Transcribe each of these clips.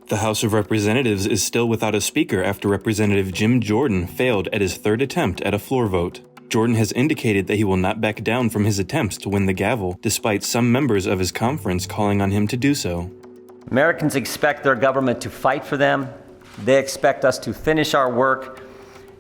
The House of Representatives is still without a speaker after Representative Jim Jordan failed at his third attempt at a floor vote. Jordan has indicated that he will not back down from his attempts to win the gavel, despite some members of his conference calling on him to do so. Americans expect their government to fight for them, they expect us to finish our work,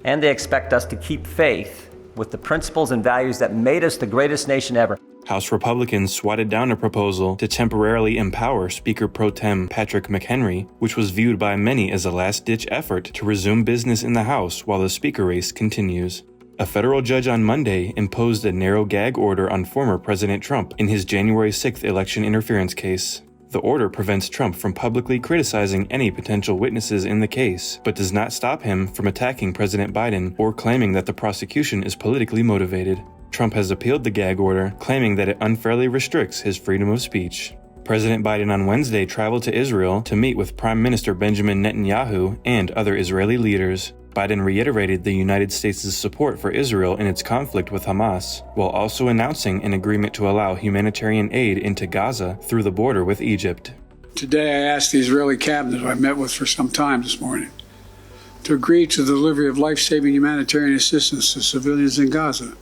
and they expect us to keep faith with the principles and values that made us the greatest nation ever. House Republicans swatted down a proposal to temporarily empower Speaker Pro Tem Patrick McHenry, which was viewed by many as a last-ditch effort to resume business in the House while the Speaker race continues. A federal judge on Monday imposed a narrow gag order on former President Trump in his January 6th election interference case. The order prevents Trump from publicly criticizing any potential witnesses in the case, but does not stop him from attacking President Biden or claiming that the prosecution is politically motivated. Trump has appealed the gag order, claiming that it unfairly restricts his freedom of speech. President Biden on Wednesday traveled to Israel to meet with Prime Minister Benjamin Netanyahu and other Israeli leaders. Biden reiterated the United States' support for Israel in its conflict with Hamas, while also announcing an agreement to allow humanitarian aid into Gaza through the border with Egypt. Today I asked the Israeli cabinet, who I met with for some time this morning, to agree to the delivery of life-saving humanitarian assistance to civilians in Gaza,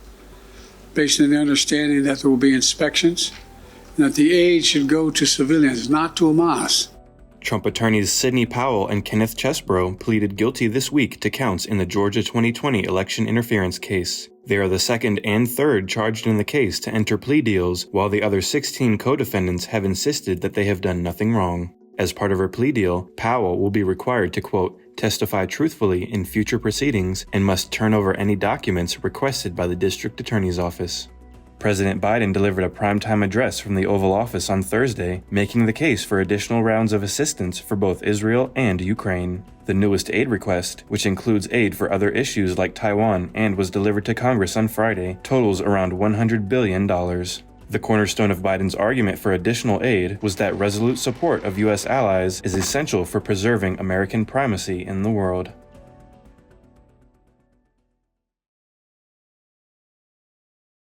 based on the understanding that there will be inspections and that the aid should go to civilians, not to Hamas. Trump attorneys Sidney Powell and Kenneth Chesbrough pleaded guilty this week to counts in the Georgia 2020 election interference case. They are the second and third charged in the case to enter plea deals, while the other 16 co-defendants have insisted that they have done nothing wrong. As part of her plea deal, Powell will be required to, quote, testify truthfully in future proceedings and must turn over any documents requested by the district attorney's office. President Biden delivered a primetime address from the Oval Office on Thursday, making the case for additional rounds of assistance for both Israel and Ukraine. The newest aid request, which includes aid for other issues like Taiwan and was delivered to Congress on Friday, totals around $100 billion. The cornerstone of Biden's argument for additional aid was that resolute support of U.S. allies is essential for preserving American primacy in the world.